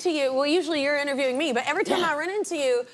into you, well, usually you're interviewing me, but every time I run into you,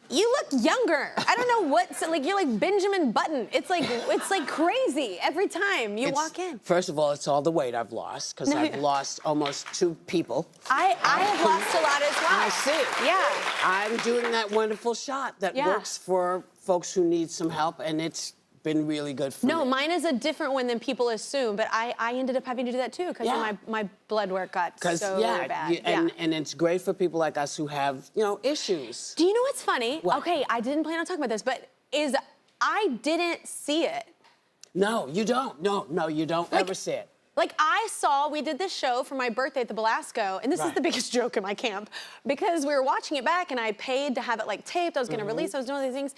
you look younger. I don't know what's, like, you're like Benjamin Button. It's like crazy every time you walk in. First of all, it's all the weight I've lost, because I've lost almost 2 people. I have lost a lot as well. I see. Yeah. I'm doing that wonderful shot that works for folks who need some help, and it's been really good for me. No, mine is a different one than people assume, but I ended up having to do that too because my blood work got so bad. And it's great for people like us who have, you know, issues. Do you know what's funny? What? Okay, I didn't plan on talking about this, but I didn't see it. No, you don't. No, you don't ever see it. Like, we did this show for my birthday at the Belasco, and this is the biggest joke in my camp, because we were watching it back, and I paid to have it, like, taped. I was gonna release, I was doing all these things.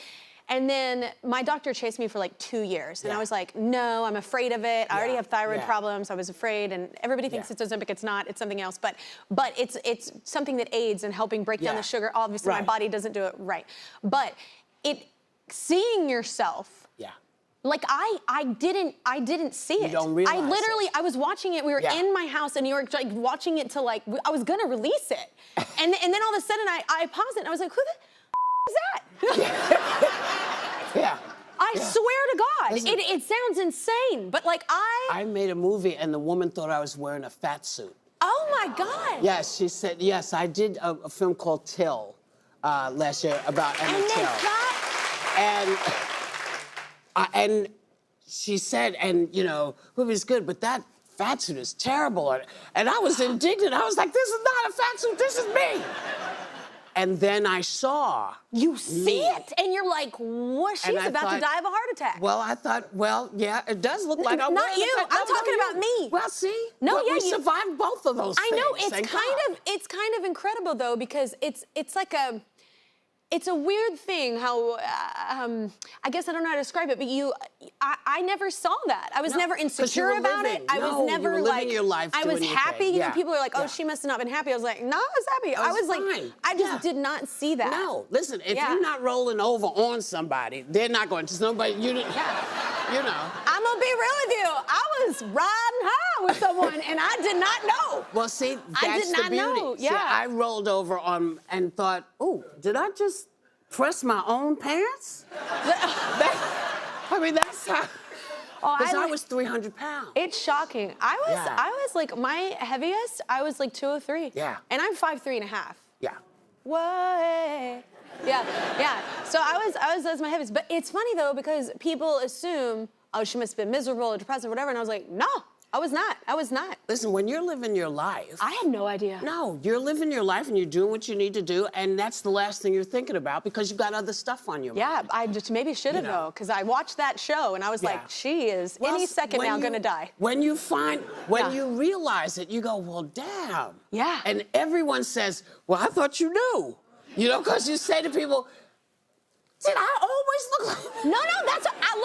And then my doctor chased me for like 2 years. And I was like, no, I'm afraid of it. I already have thyroid problems. I was afraid. And everybody thinks it's Ozempic. It's not. It's something else. But it's something that aids in helping break down the sugar. Obviously, my body doesn't do it right. But seeing yourself. Yeah. Like, I didn't see it. You don't realize I was watching it. We were in my house in New York, like, watching it till, like, I was gonna release it. and then all of a sudden, I paused it, and I was like, who the is that? I swear to God, listen, it sounds insane, but like I made a movie and the woman thought I was wearing a fat suit. Oh my God. Yes, she said, yes, I did a film called Till last year about Emma Till. And she said, and you know, Whoopi's good, but that fat suit is terrible. And I was indignant. I was like, this is not a fat suit, this is me. And then I saw You see it, and you're like, what? She's about to die of a heart attack. Well, I thought, well, yeah, it does look like I'm not you. I'm talking about me. Well, see, we survived both of those things. I know. It's kind of incredible though, because it's like it's a weird thing how, I guess I don't know how to describe it, but I never saw that. I was never insecure about it. I was never you were living your life I was happy. You know, people are like, oh, she must have not been happy. I was like, no, I was happy. I was like, I just did not see that. No, listen, if you're not rolling over on somebody, they're not going to, nobody, you know. I'm gonna be real with you. I was riding high with someone and I did not know. Well, see, that's the beauty. Know. See, I rolled over on and thought, oh, did I just press my own pants? I mean, that's how. Because I was 300 pounds. It's shocking. I was like, my heaviest, I was like 203. Yeah. And I'm 5'3.5". Yeah. What? Yeah. So that's my heaviest. But it's funny though, because people assume, oh, she must have been miserable or depressed or whatever. And I was like, no, I was not. Listen, when you're living your life. I had no idea. No, you're living your life and you're doing what you need to do, and that's the last thing you're thinking about because you've got other stuff on your mind. Yeah, I just maybe should have though, because I watched that show and I was like, she is any second now gonna die. When you realize it, you go, well, damn. Yeah. And everyone says, well, I thought you knew. You know, because you say to people, did I always look like? No, that's what, I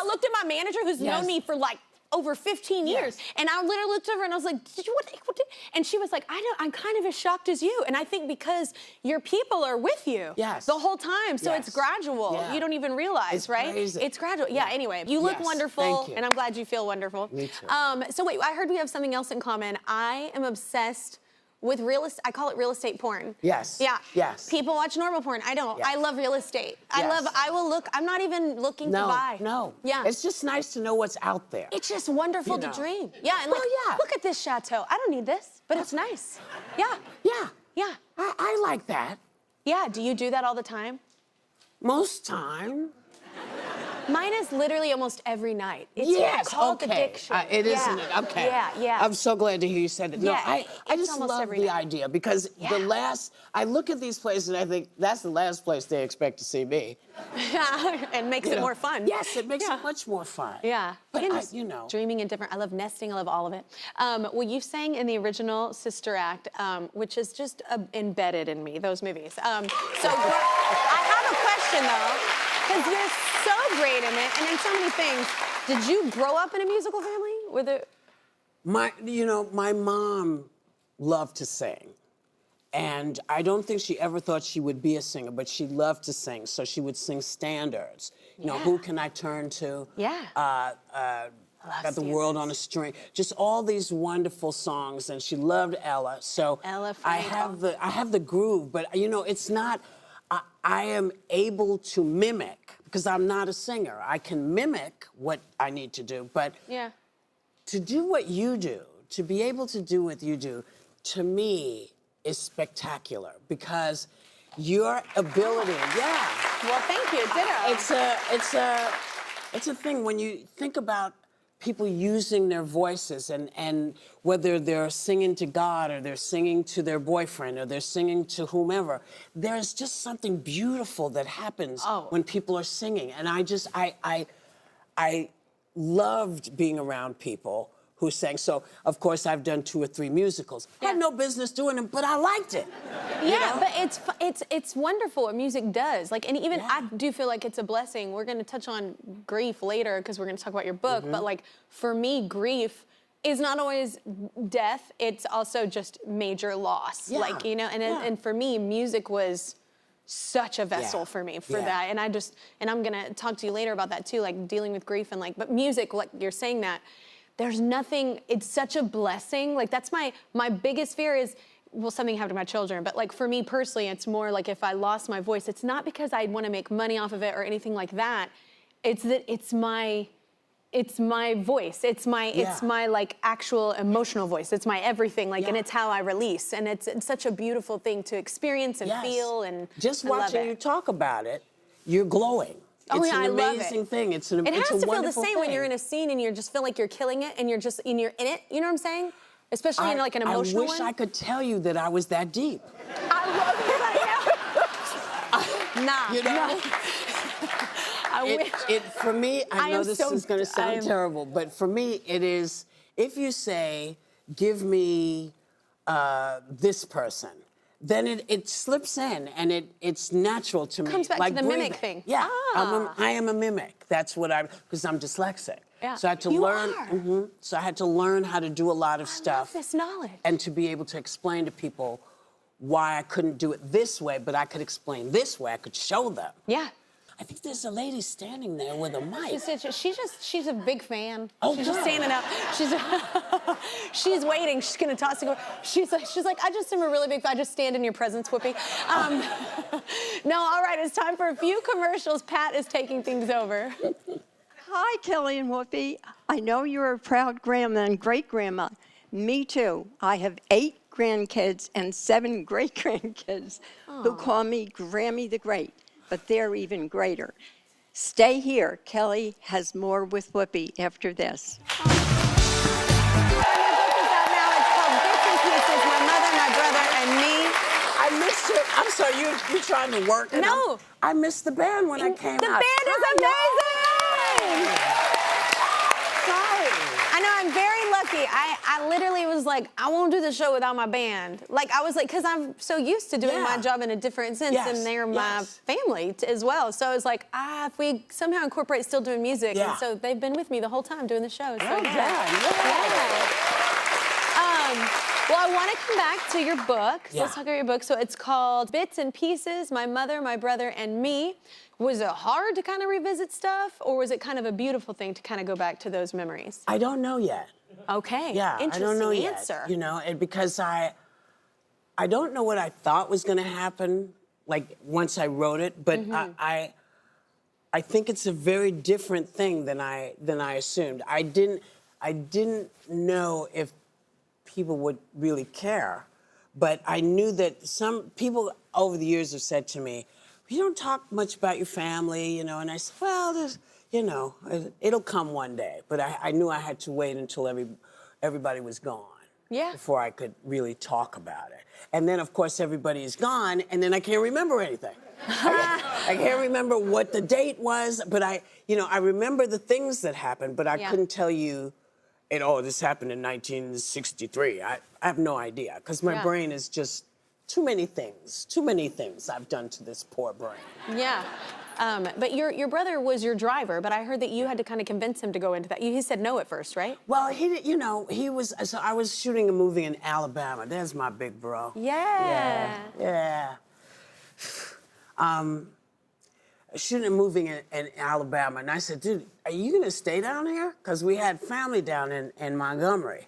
looked at my manager who's known me for like over 15 years. And I literally looked over and I was like, what did? And she was like, I'm kind of as shocked as you. And I think because your people are with you the whole time. So it's gradual. You don't even realize, it's right? crazy. It's gradual. Yeah, anyway, you look wonderful. Thank you. And I'm glad you feel wonderful. Me too. So wait, I heard we have something else in common. I am obsessed with real estate. I call it real estate porn. Yes. Yeah. Yes. People watch normal porn. I don't. Yes. I love real estate. I will look. I'm not even looking to buy. No. Yeah. It's just nice to know what's out there. It's just wonderful to dream. Yeah. And look at this chateau. I don't need this, but it's nice. Yeah. Yeah. Yeah. I like that. Yeah. Do you do that all the time? Most time. Mine is literally almost every night. It's called addiction. It isn't it? Okay. Yeah. I'm so glad to hear you said it. No, I just love the idea because I look at these places and I think that's the last place they expect to see me. And makes it more fun. Yes, it makes it much more fun. Yeah. But dreaming and different. I love nesting. I love all of it. Well, you sang in the original Sister Act, which is just embedded in me, those movies. So I have a question though. Because you're so great in it and in so many things. Did you grow up in a musical family? My mom loved to sing. And I don't think she ever thought she would be a singer, but she loved to sing. So she would sing standards. You know, Who Can I Turn To? Yeah. Got the World on a String. Just all these wonderful songs, and she loved Ella. So Ella I have the groove, but you know, it's not. I am able to mimic because I'm not a singer. I can mimic what I need to do, but to do what you do, to be able to do what you do, to me is spectacular because your ability, Well, thank you, ditto. It's a thing when you think about people using their voices and whether they're singing to God or they're singing to their boyfriend or they're singing to whomever, there's just something beautiful that happens when people are singing. And I loved being around people who sang. So, of course, I've done 2 or 3 musicals. I had no business doing them, but I liked it. Yeah, but it's wonderful what music does. Like, and even I do feel like it's a blessing. We're gonna touch on grief later because we're gonna talk about your book. But like, for me, grief is not always death. It's also just major loss. Like, you know, and for me, music was such a vessel for me for that. And I'm gonna talk to you later about that too, like dealing with grief and like, but music, like you're saying that, there's nothing, it's such a blessing. Like that's my biggest fear is, well, something happened to my children, but like for me personally, it's more like if I lost my voice, it's not because I want to make money off of it or anything like that. It's that it's my voice. It's my like actual emotional voice. It's my everything, like, and it's how I release. And it's such a beautiful thing to experience and feel, and just watching you talk about it, you're glowing. It's an amazing thing. It has to feel the same when you're in a scene and you just feel like you're killing it and you're in it. You know what I'm saying? Especially in like an emotional one. I wish I could tell you that I was that deep. I love you right now. Nah. You know? I wish. For me, I know this is going to sound terrible, but for me, it is, if you say, give me this person, then it slips in and it's natural to me. Comes back like to the mimic thing. Yeah, I am a mimic. That's what because I'm dyslexic. Yeah. So I had to learn. So I had to learn how to do a lot of stuff. I love this knowledge. And to be able to explain to people why I couldn't do it this way, but I could explain this way. I could show them. Yeah. I think there's a lady standing there with a mic. She's a big fan. Oh, she's just standing up. She's waiting. She's gonna toss it. She's like, I just am a really big fan. I just stand in your presence, Whoopi. No, all right, it's time for a few commercials. Pat is taking things over. Hi, Kelly and Whoopi. I know you're a proud grandma and great-grandma. Me too. I have 8 grandkids and 7 great-grandkids who call me Grammy the Great, but they're even greater. Stay here. Kelly has more with Whoopi after this. My book is out now. It's called Bits and Pieces, My Mother, My Brother, and Me. I missed it. I'm sorry, you're trying to work. No. I missed the band when I came out. The band is amazing! Sorry. I know, I'm very lucky. I literally was like, I won't do the show without my band. Like, I was like, because I'm so used to doing my job in a different sense, and they're my family as well. So I was like, if we somehow incorporate still doing music. And so they've been with me the whole time doing the show. So well, I want to come back to your book. So let's talk about your book. So it's called Bits and Pieces, My Mother, My Brother, and Me. Was it hard to kind of revisit stuff, or was it kind of a beautiful thing to kind of go back to those memories? I don't know yet. Okay. Yeah, I don't know answer. Yet. You know, because I don't know what I thought was going to happen, like once I wrote it, but I think it's a very different thing than I assumed. I didn't know if people would really care, but I knew that some people over the years have said to me, you don't talk much about your family, you know, and I said, well, there's, you know, it'll come one day, but I knew I had to wait until everybody was gone before I could really talk about it. And then, of course, everybody is gone, and then I can't remember anything. I can't remember what the date was, but I remember the things that happened, but I couldn't tell you, this happened in 1963. I have no idea, because my brain is just too many things I've done to this poor brain. Yeah. But your brother was your driver, but I heard that you had to kind of convince him to go into that. He said no at first, right? Well, so I was shooting a movie in Alabama. There's my big bro. Yeah. Yeah. shooting a movie in Alabama. And I said, dude, are you gonna stay down here? Because we had family down in Montgomery.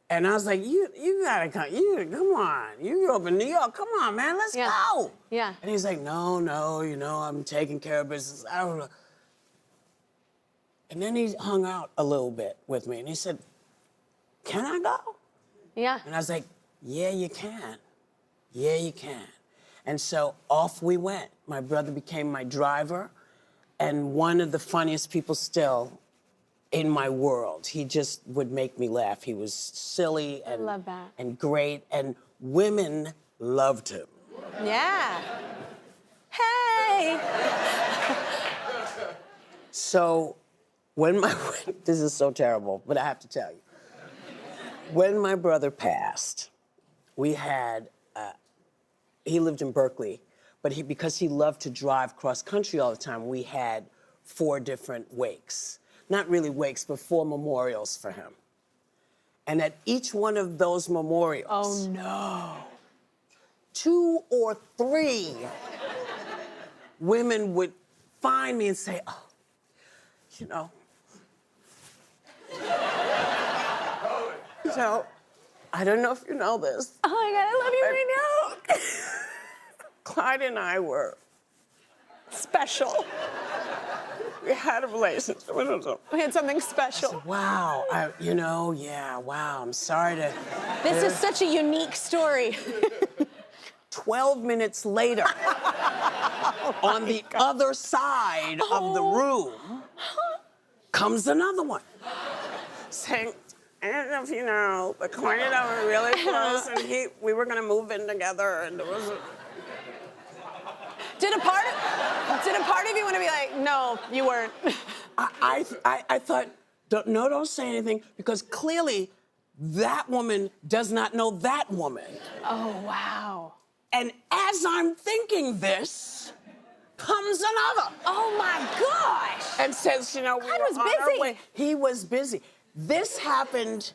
And I was like, you gotta come, come on. You grew up in New York, come on, man, let's go. Yeah. And he's like, no, you know, I'm taking care of business. I don't know. And then he hung out a little bit with me and he said, can I go? Yeah. And I was like, yeah, you can. Yeah, you can. And so off we went. My brother became my driver and one of the funniest people still in my world. He just would make me laugh. He was silly and, I love that. and great, and women loved him. Yeah. Hey! So when this is so terrible, but I have to tell you. When my brother passed, we had, he lived in Berkeley, but because he loved to drive cross country all the time, we had 4 different wakes. Not really wakes, but 4 memorials for him. And at each one of those memorials, oh no, 2 or 3 women would find me and say, oh, you know, so, I don't know if you know this. oh my God, I love you right now. Clyde and I were Special. we had a relationship. We had something special. Wow, wow, I'm sorry to... This is such a unique story. 12 minutes later, on the other side of the room, comes another one. Saying, I don't know if you know, but Clyde and I were really close, and we were gonna move in together, and there was a... Did a part of you want to be like, no, you weren't? I thought, don't say anything, because clearly that woman does not know that woman. Oh, wow. And as I'm thinking this, comes another. Oh my gosh. And says, you know, we Clyde were was on our busy. way. He was busy. This happened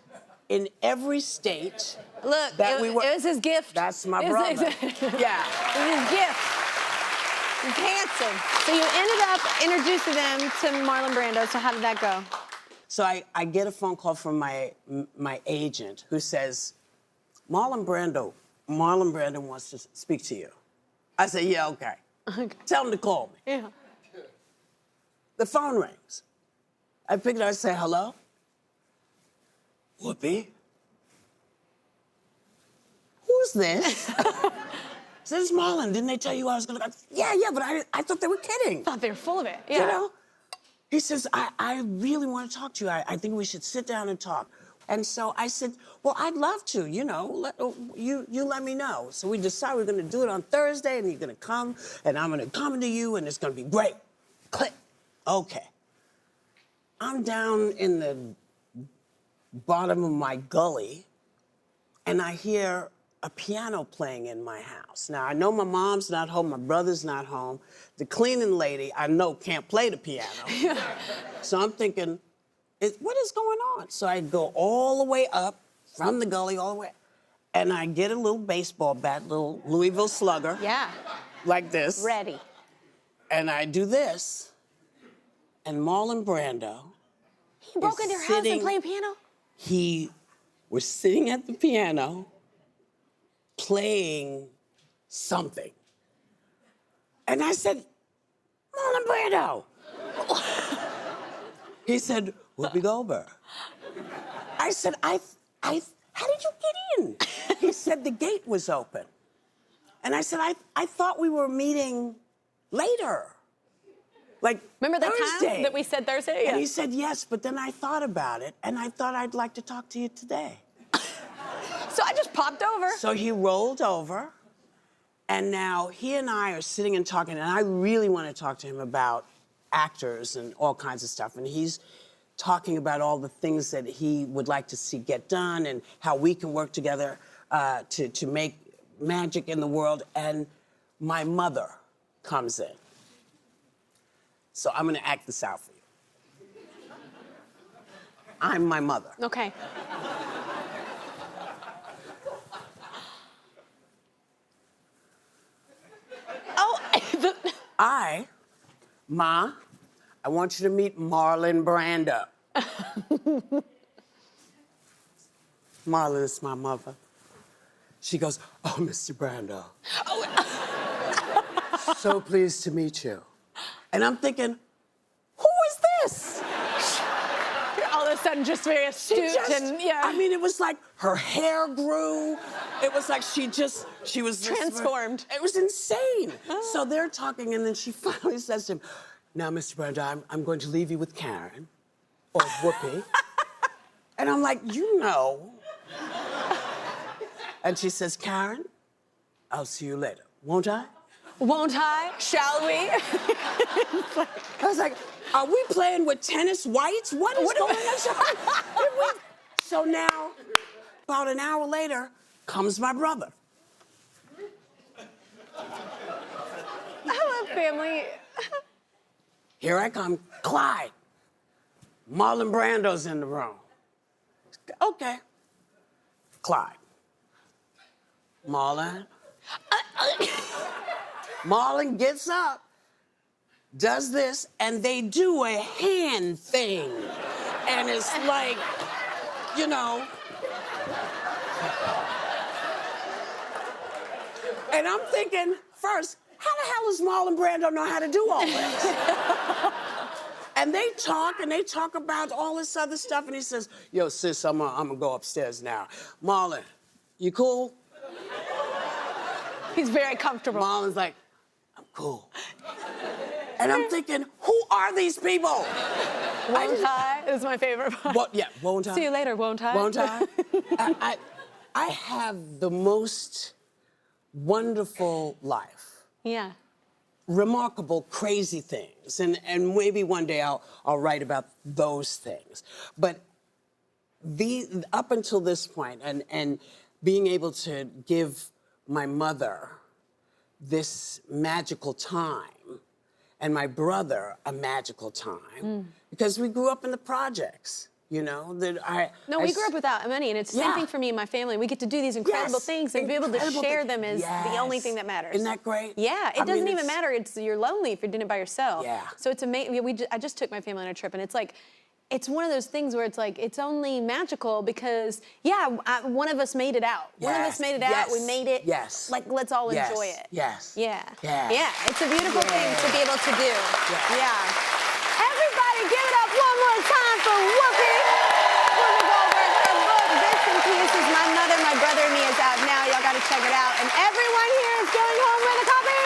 in every state. Look, that it was his gift. That's my brother. Yeah. It was his gift. He's handsome. So you ended up introducing them to Marlon Brando. So how did that go? So I get a phone call from my agent who says, Marlon Brando wants to speak to you. I say, yeah, okay. Tell him to call me. Yeah. The phone rings. I pick it up, I say, hello? Whoopi? Who's this? This is Marlon. Didn't they tell you I was gonna go? Yeah, but I thought they were kidding. Thought they were full of it. Yeah. You know? He says, I really want to talk to you. I think we should sit down and talk. And so I said, well, I'd love to, you know, you let me know. So we decided we're gonna do it on Thursday, and you're gonna come, and I'm gonna come to you, and it's gonna be great. Click. Okay. I'm down in the bottom of my gully, and I hear a piano playing in my house. Now, I know my mom's not home, my brother's not home. The cleaning lady, I know, can't play the piano. So I'm thinking, what is going on? So I go all the way up from the gully all the way, and I get a little baseball bat, little Louisville Slugger. Yeah. Like this. Ready. And I do this, and Marlon Brando. He broke into your house and played piano? He was sitting at the piano playing something. And I said, Marlon Brando. He said, Whoopi Goldberg. I said, how did you get in? He said, the gate was open. And I said, I thought we were meeting later. Like, remember the Thursday. time that we said Thursday? And he said, yes, but then I thought about it, and I thought I'd like to talk to you today. So I just popped over. So he rolled over, and now he and I are sitting and talking, and I really want to talk to him about actors and all kinds of stuff. And he's talking about all the things that he would like to see get done and how we can work together to make magic in the world. And my mother comes in. So I'm going to act this out for you. I'm my mother. Okay. I Ma, I want you to meet Marlon Brando. Marlon is my mother. She goes, oh, Mr. Brando. Oh. So pleased to meet you. And I'm thinking, who is this? All of a sudden, just very astute and yeah. I mean, it was like her hair grew. It was like she was transformed. It was insane. Oh. So they're talking, and then she finally says to him, now, Mr. Brando, I'm going to leave you with Karen or Whoopi. And I'm like, you know. And she says, Karen, I'll see you later. Won't I? Won't I? Shall we? I was like, are we playing with tennis whites? What is going on? So now, about an hour later, comes my brother. I love family. Here I come, Clyde. Marlon Brando's in the room. Okay. Clyde. Marlon. Marlon gets up, does this, and they do a hand thing. And it's like, you know. And I'm thinking, first, how the hell does Marlon Brando know how to do all this? And they talk about all this other stuff, and he says, yo, sis, I'm gonna go upstairs now. Marlon, you cool? He's very comfortable. Marlon's like, I'm cool. And I'm thinking, who are these people? Won't I? Is my favorite part. Won't I? See you later, won't I? Won't I? I have the most wonderful life. Yeah. Remarkable, crazy things. And maybe one day I'll write about those things. But up until this point, and being able to give my mother this magical time, and my brother a magical time, because we grew up in the projects. You know, we grew up without money, and it's the same thing for me and my family. We get to do these incredible things, and be able to share them is the only thing that matters. Isn't that great? Yeah, it doesn't even matter. You're lonely if you're doing it by yourself. Yeah. So it's amazing. I just took my family on a trip, and it's like, it's one of those things where it's like, it's only magical because, one of us made it out. Yes. One of us made it out. We made it. Yes. Like, let's all enjoy it. Yes. Yeah. Yeah. Yeah. It's a beautiful thing to be able to do. Yeah. Everybody give it up one more time for Whoopi. Whoopi Goldberg. Her book, Bits and Pieces, My Mother, My Brother, and Me is out now. Y'all got to check it out. And everyone here is going home with a copy.